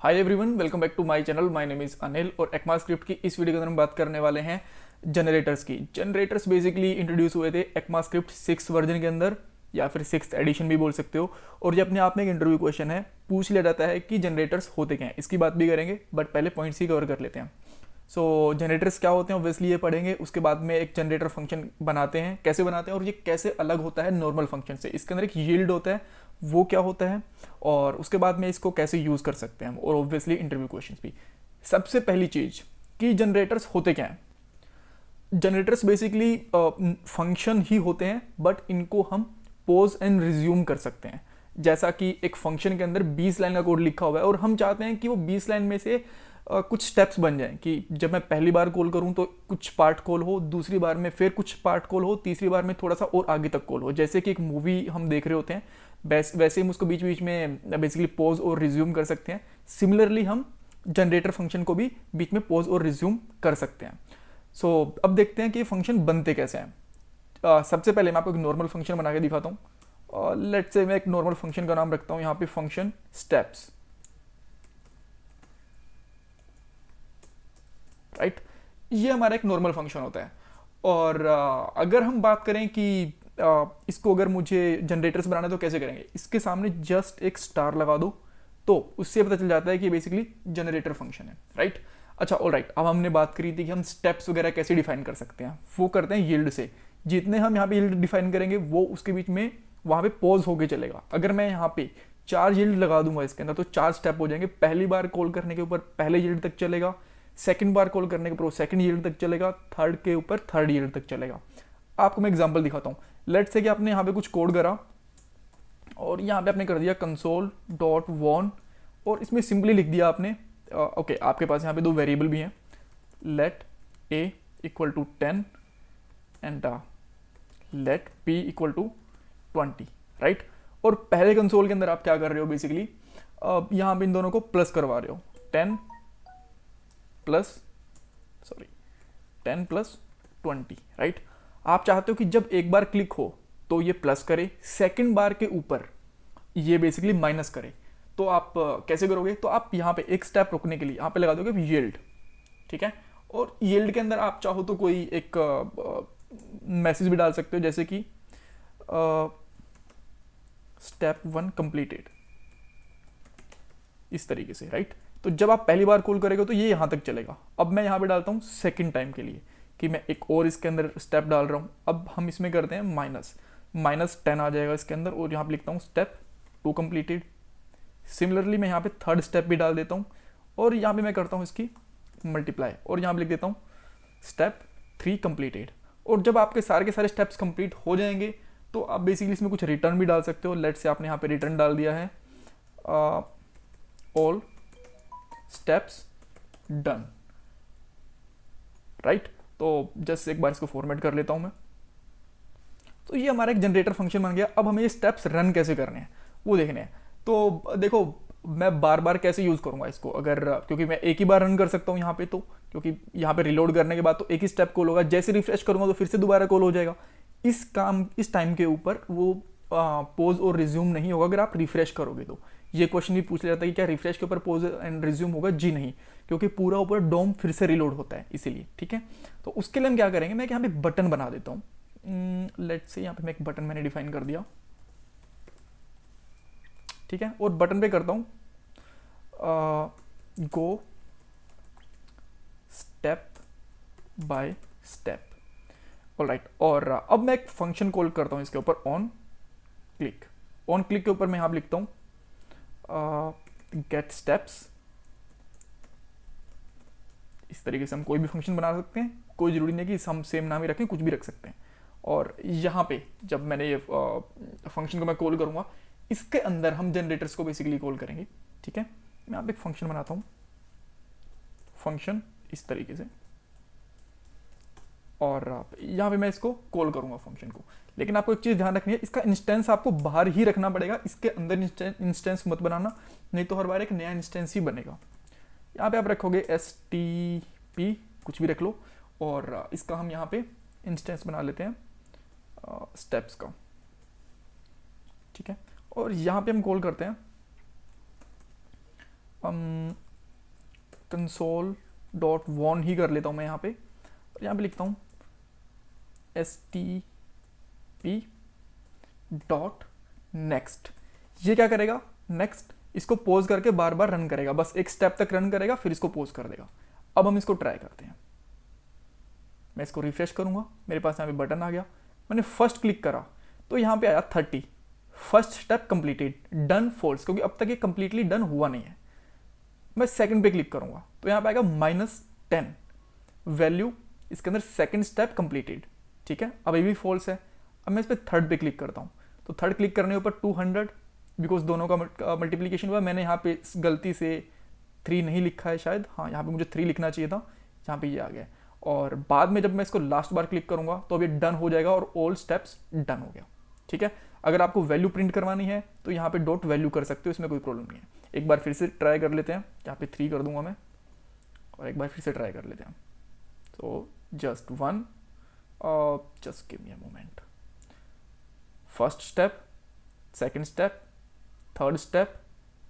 Hi everyone, welcome back to my channel. My name is Anil और ECMAScript की इस video के अंदर हम बात करने वाले हैं जनरेटर्स की। जनरेटर्स बेसिकली इंट्रोड्यूस हुए थे ECMAScript 6 वर्जन के अंदर, या फिर 6th एडिशन भी बोल सकते हो। और ये अपने आप में एक इंटरव्यू क्वेश्चन है, पूछ लिया जाता है कि जनरेटर्स होते क्या हैं। इसकी बात भी करेंगे, बट पहले पॉइंट्स ही कवर कर लेते हैं। सो जनरेटर्स क्या होते हैं ऑब्वियसली ये पढ़ेंगे। उसके बाद में एक जनरेटर फंक्शन बनाते हैं, कैसे बनाते हैं और ये कैसे अलग होता है नॉर्मल फंक्शन से। इसके अंदर एक यील्ड होता है, वो क्या होता है, और उसके बाद में इसको कैसे यूज़ कर सकते हैं हम, और ऑब्वियसली इंटरव्यू क्वेश्चंस भी। सबसे पहली चीज़ कि जनरेटर्स होते क्या हैं। जनरेटर्स बेसिकली फंक्शन ही होते हैं, बट इनको हम पोज एंड रिज्यूम कर सकते हैं। जैसा कि एक फंक्शन के अंदर 20 लाइन का कोड लिखा हुआ है और हम चाहते हैं कि वो 20 लाइन में से कुछ स्टेप्स बन जाएं, कि जब मैं पहली बार कॉल करूं तो कुछ पार्ट कॉल हो, दूसरी बार में फिर कुछ पार्ट कॉल हो, तीसरी बार में थोड़ा सा और आगे तक कॉल हो। जैसे कि एक मूवी हम देख रहे होते हैं, वैसे हम उसको बीच बीच में बेसिकली पॉज और रिज्यूम कर सकते हैं। सिमिलरली हम जनरेटर फंक्शन को भी बीच में पॉज और रिज्यूम कर सकते हैं। सो अब देखते हैं कि ये फंक्शन बनते कैसे हैं। सबसे पहले मैं आपको एक नॉर्मल फंक्शन बना के दिखाता हूँ। लेट्स से मैं एक नॉर्मल फंक्शन का नाम रखता हूँ यहाँ पे फंक्शन स्टेप्स, राइट। ये हमारा एक नॉर्मल फंक्शन होता है। और अगर हम बात करें कि इसको अगर मुझे जनरेटर्स बनाना है तो कैसे करेंगे, इसके सामने जस्ट एक स्टार लगा दो तो उससे पता चल जाता है कि बेसिकली जनरेटर फंक्शन है, राइट। अच्छा, ऑल राइट। अब हमने बात करी थी कि हम स्टेप्स वगैरह कैसे डिफाइन कर सकते हैं, वो करते हैं यील्ड से। जितने हम यहाँ पे यील्ड डिफाइन करेंगे वो उसके बीच में वहाँ पे पॉज होके चलेगा। अगर मैं यहाँ पे 4 यील्ड लगा दूंगा इसके अंदर तो 4 स्टेप हो जाएंगे। पहली बार कॉल करने के ऊपर पहले यील्ड तक चलेगा, सेकंड बार कॉल करने के ऊपर सेकंड यील्ड तक चलेगा, थर्ड के ऊपर थर्ड यील्ड तक चलेगा। आपको मैं एग्जांपल दिखाता हूँ। लेट्स से कि आपने यहाँ पे कुछ कोड करा और यहाँ पे आपने कर दिया कंसोल डॉट वॉन, और इसमें सिंपली लिख दिया आपने ओके, आपके पास यहाँ पे 2 वेरिएबल भी हैं, let a equal to 10 and let b equal to 20, right. और पहले कंसोल के अंदर आप क्या कर रहे हो, बेसिकली यहाँ पे इन दोनों को प्लस करवा रहे हो। 10 प्लस 20, राइट। आप चाहते हो कि जब एक बार क्लिक हो तो ये प्लस करे, सेकंड बार के ऊपर ये बेसिकली माइनस करे। तो आप कैसे करोगे, तो आप यहाँ पे एक स्टेप रुकने के लिए यहाँ पे लगा दोगे यील्ड, ठीक है। और यील्ड के अंदर आप चाहो तो कोई एक मैसेज भी डाल सकते हो, जैसे कि स्टेप 1 कंप्लीटेड, इस तरीके से, राइट। तो जब आप पहली बार कॉल करेंगे तो ये यहाँ तक चलेगा। अब मैं यहाँ पे डालता हूँ सेकंड टाइम के लिए कि मैं एक और इसके अंदर स्टेप डाल रहा हूँ। अब हम इसमें करते हैं -10 आ जाएगा इसके अंदर, और यहाँ पे लिखता हूँ स्टेप 2 कंप्लीटेड। सिमिलरली मैं यहाँ पे थर्ड स्टेप भी डाल देता हूँ और यहाँ पे मैं करता हूँ इसकी मल्टीप्लाई, और यहाँ पे लिख देता हूँ स्टेप 3 कंप्लीटेड। और जब आपके सारे के सारे स्टेप्स कंप्लीट हो जाएंगे तो आप बेसिकली इसमें कुछ रिटर्न भी डाल सकते हो। लेट से आपने यहाँ पे रिटर्न डाल दिया है ऑल स्टेप्स डन, राइट। तो जस्ट एक बार इसको फॉर्मेट कर लेता हूं मैं। तो ये हमारा एक जनरेटर फंक्शन बन गया। अब हमें ये स्टेप्स रन कैसे करने हैं वो देखने हैं। तो देखो, मैं बार बार कैसे यूज़ करूंगा इसको, अगर क्योंकि मैं एक ही बार रन कर सकता हूं यहाँ पे, तो क्योंकि यहाँ पे रिलोड करने के बाद तो एक ही स्टेप कॉल होगा, जैसे रिफ्रेश करूंगा तो फिर से दोबारा कॉल हो जाएगा। इस टाइम के ऊपर वो पोज और रिज्यूम नहीं होगा अगर आप रिफ्रेश करोगे तो। ये क्वेश्चन भी पूछ लिया जाता है कि क्या रिफ्रेश के ऊपर पोज एंड रिज्यूम होगा। जी नहीं, क्योंकि पूरा ऊपर डोम फिर से रिलोड होता है, इसीलिए, ठीक है। तो उसके लिए हम क्या करेंगे, मैं यहाँ पे बटन बना देता हूँ। लेट्स से यहाँ पे मैं एक बटन मैंने डिफाइन कर दिया, ठीक है। और बटन पे करता हूँ go step by step, all right. और अब मैं एक फंक्शन कॉल करता हूँ इसके ऊपर ऑन क्लिक के ऊपर मैं यहाँ पे लिखता हूँ गेट स्टेप्स। इस तरीके से हम कोई भी फंक्शन बना सकते हैं, कोई जरूरी नहीं कि हम सेम नाम ही रखें, कुछ भी रख सकते हैं। और यहाँ पे जब मैंने ये फंक्शन को मैं कॉल करूँगा, इसके अंदर हम जनरेटर्स को बेसिकली कॉल करेंगे, ठीक है। मैं यहाँ पे एक फंक्शन बनाता हूँ, फंक्शन इस तरीके से, और यहाँ पे मैं इसको कॉल करूँगा फंक्शन को। लेकिन आपको एक चीज़ ध्यान रखनी है, इसका इंस्टेंस आपको बाहर ही रखना पड़ेगा, इसके अंदर इंस्टेंस मत बनाना, नहीं तो हर बार एक नया इंस्टेंस ही बनेगा। यहाँ पे आप रखोगे STP, कुछ भी रख लो, और इसका हम यहाँ पे इंस्टेंस बना लेते हैं स्टेप्स का, ठीक है। और यहाँ पे हम कॉल करते हैं कंसोल डॉट वॉन ही कर लेता हूँ मैं यहाँ पे, और यहाँ पे लिखता हूँ stp डॉट नेक्स्ट। ये क्या करेगा, नेक्स्ट इसको पोज करके बार बार रन करेगा, बस एक स्टेप तक रन करेगा फिर इसको पोज कर देगा। अब हम इसको ट्राई करते हैं, मैं इसको रिफ्रेश करूंगा, मेरे पास यहाँ पे बटन आ गया, मैंने फर्स्ट क्लिक करा तो यहाँ पे आया 30, first step completed, done false, क्योंकि अब तक ये कंप्लीटली डन हुआ नहीं है। मैं सेकंड पे क्लिक करूंगा तो यहाँ पे आएगा -10 वैल्यू, इसके अंदर सेकंड स्टेप कंप्लीटेड, ठीक है, अब ये भी फॉल्स है। अब मैं इस पर थर्ड पे क्लिक करता हूँ, तो थर्ड क्लिक करने के ऊपर 200, बिकॉज दोनों का मल्टीप्लीकेशन हुआ, मैंने यहाँ पे गलती से 3 नहीं लिखा है शायद, हाँ यहाँ पे मुझे 3 लिखना चाहिए था, यहाँ पे ये आ गया। और बाद में जब मैं इसको लास्ट बार क्लिक करूंगा तो अब ये डन हो जाएगा और ऑल स्टेप्स डन हो गया, ठीक है। अगर आपको वैल्यू प्रिंट करवानी है तो यहाँ पे डॉट वैल्यू कर सकते हो, इसमें कोई प्रॉब्लम नहीं है। एक बार फिर से ट्राई कर लेते हैं, यहाँ पे 3 कर दूंगा मैं, और एक बार फिर से ट्राई कर लेते हैं। तो just one, just give me a moment, first step, second step, third step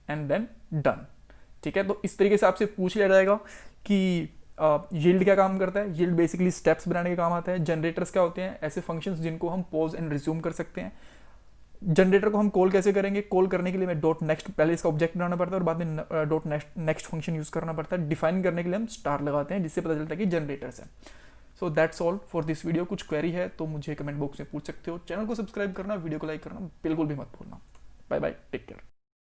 and then done, ठीक है। तो इस तरीके से आपसे पूछ लिया जाएगा कि यील्ड क्या काम करता है। यील्ड बेसिकली स्टेप्स बनाने के काम आता है। जनरेटर्स क्या होते हैं, ऐसे फंक्शंस जिनको हम पॉज एंड रिज्यूम कर सकते हैं। जनरेटर को हम कॉल कैसे करेंगे, कॉल करने के लिए मैं डॉट नेक्स्ट, पहले इसका ऑब्जेक्ट बनाना पड़ता है और बाद में डॉट नेक्स्ट फंक्शन यूज करना पड़ता है। डिफाइन करने के लिए हम स्टार लगाते हैं, जिससे पता चलता है कि जनरेटर्स है। So that's all for this video. कुछ क्वेरी है तो मुझे कमेंट बॉक्स में पूछ सकते हो। चैनल को सब्सक्राइब करना, वीडियो को लाइक करना बिल्कुल भी मत भूलना। Bye bye, take care.